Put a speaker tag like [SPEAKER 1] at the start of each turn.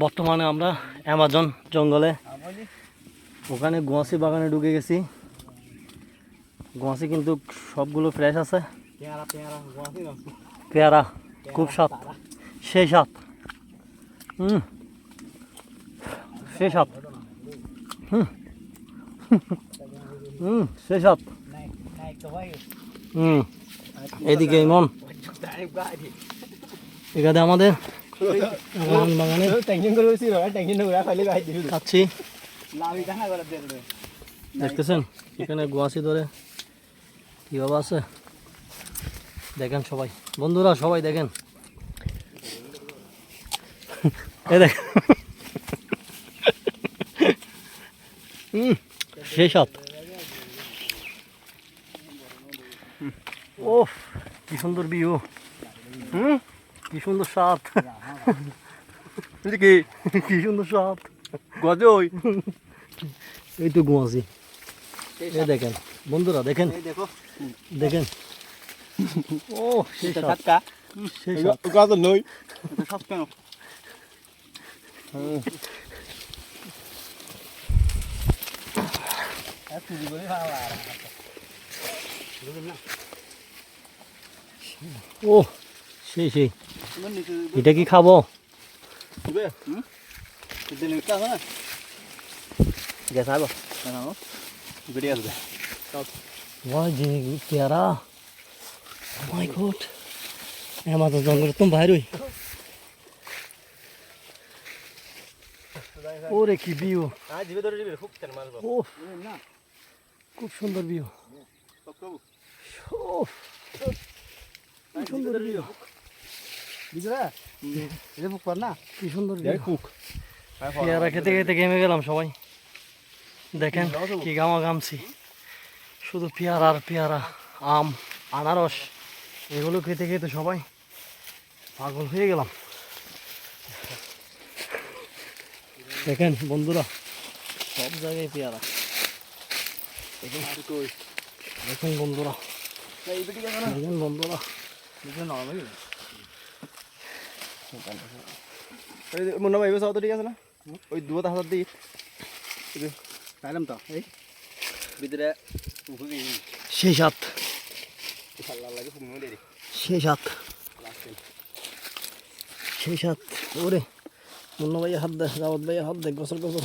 [SPEAKER 1] বর্তমানে আমরা অ্যামাজন জঙ্গলে ওখানে গোয়াসি বাগানে ঢুকে গেছি। গোয়াসি কিন্তু সবগুলো ফ্রেশ আছে, পেয়ারা খুব স্বাদ, সেই স্বাদ, সেই স্বাদ, সেই স্বাদ। এদিকে ইমন, এখানে আমাদের বাগানে খাচ্ছি, দেখতেছেন এখানে গোয়াসি ধরে কিভাবে আছে দেখেন সবাই, বন্ধুরা সবাই দেখেন, এই দেখেন সেই সাত। ও কি সুন্দর ভিউ, কি সুন্দর স্বাদ, কি সুন্দর স্বাদ। গজই এই তো গোয়াসি, এই দেখেন বন্ধুরা, দেখেন দেখেন, ও সেই স্বাদ, সেই স্বাদ।
[SPEAKER 2] গাছ নই সব কেন
[SPEAKER 1] ও সেই সেই, এটা কি খাবো? পেয়ারা, মাই গড, আমাদের জঙ্গলে তুমি বাইর হই। ওরে কি ভিউ, ও খুব সুন্দর ভিউ, সুন্দর ভিউ, কি সুন্দর ভিউ। পেয়ারা খেতে খেতে ঘেমে গেলাম সবাই, দেখেন কি গামা গামছি, শুধু পেয়ারা আর পেয়ারা, আম, আনারস, এগুলো খেতে খেতে সবাই পাগল হয়ে গেলাম। দেখেন বন্ধুরা, সব জায়গায় পেয়ারা, দেখেন বন্ধুরা, দেখেন বন্ধুরা,
[SPEAKER 2] মনে হয় তো ঠিক আছে না, ওই দুটা হাজার দিই তো এই ভিতরে
[SPEAKER 1] সেই সাত, সেই সাত, সেই সাত। ওরে মুন্না ভাইয়া হাত দে, রাওয়াত ভাইয়া হাত দে, গোসল গোসল।